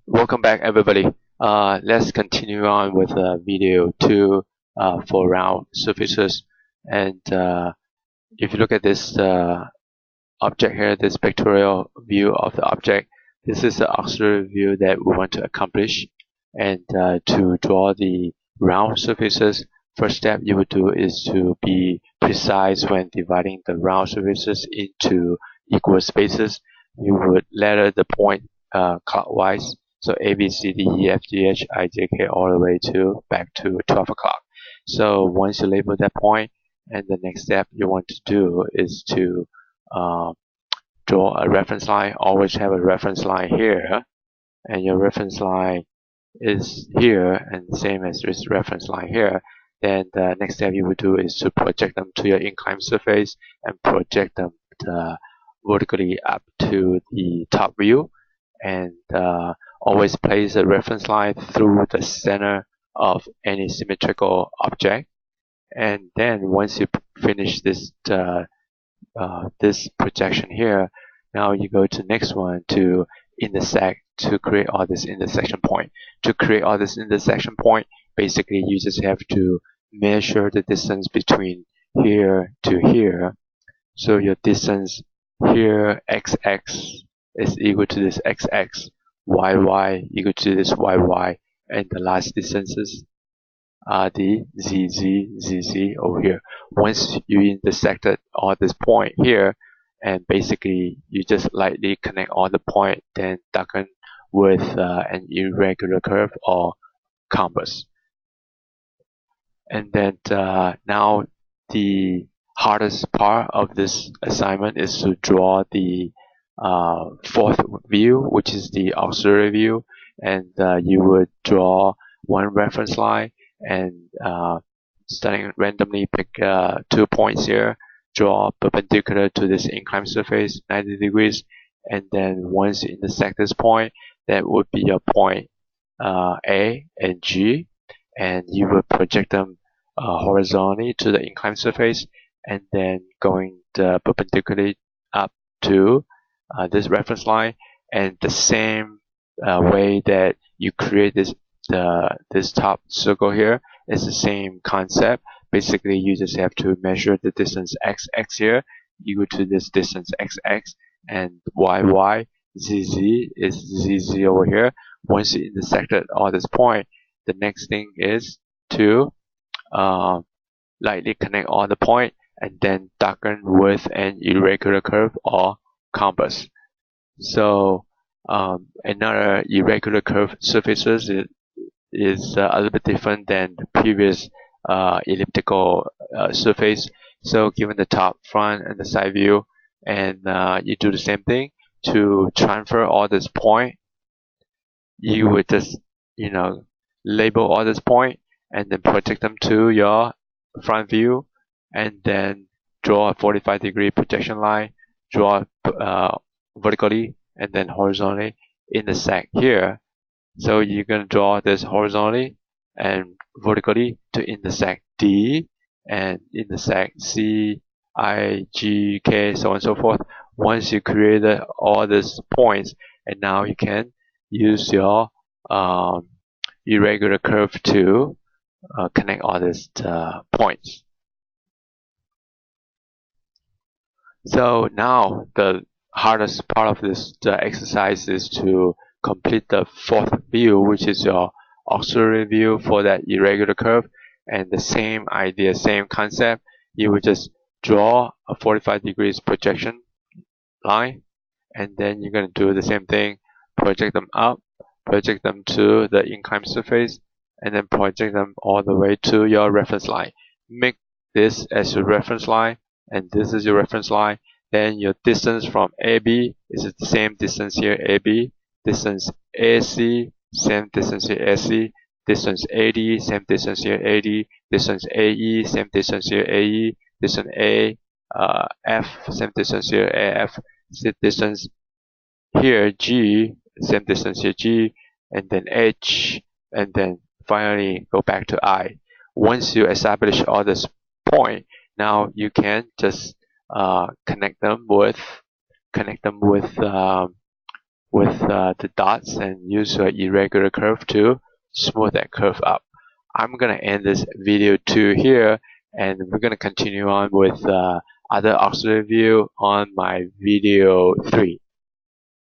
Welcome back, everybody. Let's continue on with video 2 for round surfaces. And if you look at this object here, this pictorial view of the object, this is the auxiliary view that we want to accomplish. And to draw the round surfaces, first step you would do is to be precise when dividing the round surfaces into equal spaces. You would letter the point clockwise. So A, B, C, D, E, F, G, H, I, J, K, all the way to back to 12 o'clock. So once you label that point, and the next step you want to do is to draw a reference line. Always have a reference line here, and your reference line is here, and same as this reference line here. Then the next step you would do is to project them to your inclined surface and project them vertically up to the top view, and always place a reference line through the center of any symmetrical object. And then once you finish this this projection here, now you go to next one to intersect, to create all this intersection point. To create all this intersection point, basically you just have to measure the distance between here to here. So your distance here, xx, is equal to this xx, yy equal to this yy, and the last distances are the zz over here. Once you intersected all this point here, and basically you just lightly connect all the point, then darken with an irregular curve or compass. And then now the hardest part of this assignment is to draw the fourth view, which is the auxiliary view. And you would draw one reference line, and starting randomly pick 2 points here, draw perpendicular to this inclined surface 90 degrees, and then once you intersect this point, that would be your point A and G, and you will project them horizontally to the inclined surface, and then going perpendicularly up to this reference line. And the same way that you create this top circle here is the same concept. Basically, you just have to measure the distance xx here equal to this distance xx, and yy, zz is zz over here. Once you intersected all this point, the next thing is to lightly connect all the point and then darken with an irregular curve or compass. So another irregular curve surfaces is a little bit different than the previous elliptical surface. So given the top, front, and the side view, and you do the same thing to transfer all this point, you would just label all this point and then project them to your front view, and then draw a 45-degree projection line, draw vertically and then horizontally intersect here. So you're going to draw this horizontally and vertically to intersect D and intersect C, I, G, K, so on and so forth. Once you created all these points, and now you can use your irregular curve to connect all these points. So now the hardest part of this exercise is to complete the fourth view, which is your auxiliary view for that irregular curve. And the same idea, same concept, you would just draw a 45 degrees projection line, and then you're going to do the same thing, project them up, project them to the inclined surface, and then project them all the way to your reference line. Make this as your reference line, and this is your reference line. Then your distance from AB is the same distance here, AB, distance AC, same distance here, AC, distance AD, same distance here, AD, distance AE, same distance here, AE, distance AF, same distance here, AF, distance here, G, same distance here, G, and then H, and then finally go back to I. Once you establish all this point, now you can just connect them with with the dots and use an irregular curve to smooth that curve up. I'm gonna end this video 2 here, and we're gonna continue on with other auxiliary view on my video 3.